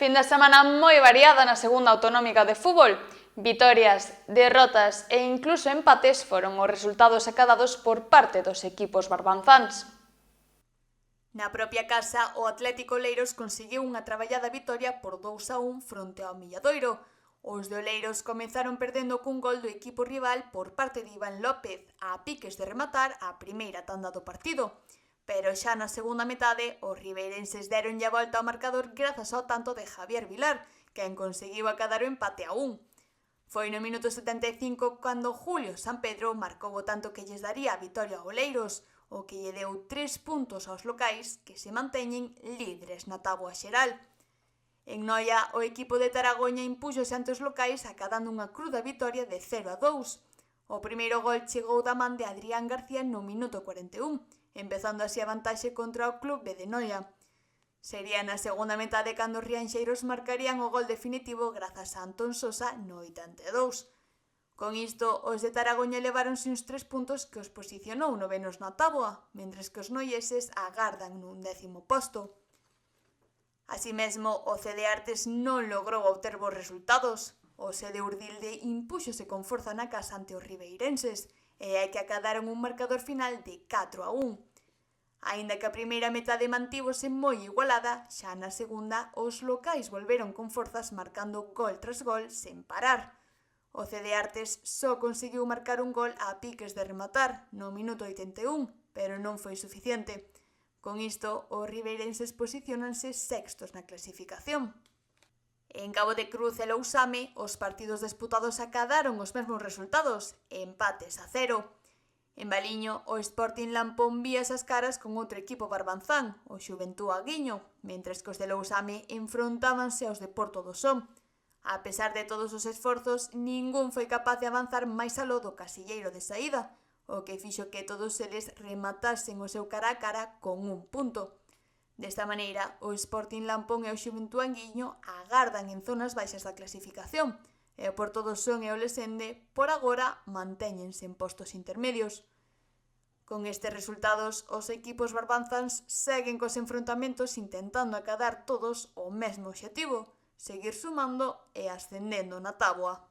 Fin de semana moi variada na segunda autonómica de fútbol. Vitorias, derrotas e incluso empates foron os resultados acadados por parte dos equipos barbanzáns. Na propia casa, o Atlético Oleiros conseguiu unha traballada vitoria por 2-1 fronte ao Milladoiro. Os de Oleiros comezaron perdendo cun gol do equipo rival por parte de Iván López, a piques de rematar a primeira tanda do partido. Pero xa na segunda metade, os ribeirenses deronlle a volta ao marcador grazas ao tanto de Javier Vilar, quen conseguiu acadar o empate a 1. Foi no minuto 75 cando Julio Sampedro marcou o tanto que lles daría a vitoria a Oleiros, o que lle deu 3 puntos aos locais que se manteñen líderes na táboa xeral. En Noia, o equipo de Taragoña impúxose ante os locais acadando unha cruda vitoria de 0-2. O primeiro gol chegou da man de Adrián García no minuto 41, empezando así a vantaxe contra o club de Noia. Sería na segunda metade cando os rianxeiros marcarían o gol definitivo grazas a Antón Sosa no 82. Con isto, os de Taragoña leváronse uns 3 puntos que os posicionou novenos na táboa, mentres que os noieses agardan nun 10º posto. Así mesmo, o CD Artes non logrou obter bons resultados. O CD Urdilde impúxose con forza na casa ante os ribeirenses, e hai que acadaron un marcador final de 4-1. Aínda que a primeira metade mantívose moi igualada, xa na segunda os locais volveron con forzas marcando gol tras gol sen parar. O CD Artes só conseguiu marcar un gol a piques de rematar no minuto 81, pero non foi suficiente. Con isto, os ribeirenses posiciónanse sextos na clasificación. En Cabo de Cruz e Lousame, os partidos disputados acadaron os mesmos resultados, empates a 0. En Baliño, o Sporting Lampón vía esas caras con outro equipo barbanzán, o Xuventú Aguiño, mentres que os de Lousame enfrontábanse aos de Porto do Son. A pesar de todos os esforzos, ningún foi capaz de avanzar máis aló do casilleiro de saída, o que fixo que todos eles rematasen o seu cara a cara con un punto. Desta maneira, o Sporting Lampón e o Xuventú Anguiño agardan en zonas baixas da clasificación, e o Porto do Son e o Lesende, por agora, mantéñense en postos intermedios. Con estes resultados, os equipos barbanzáns seguen cos enfrontamentos intentando acadar todos o mesmo obxectivo, seguir sumando e ascendendo na táboa.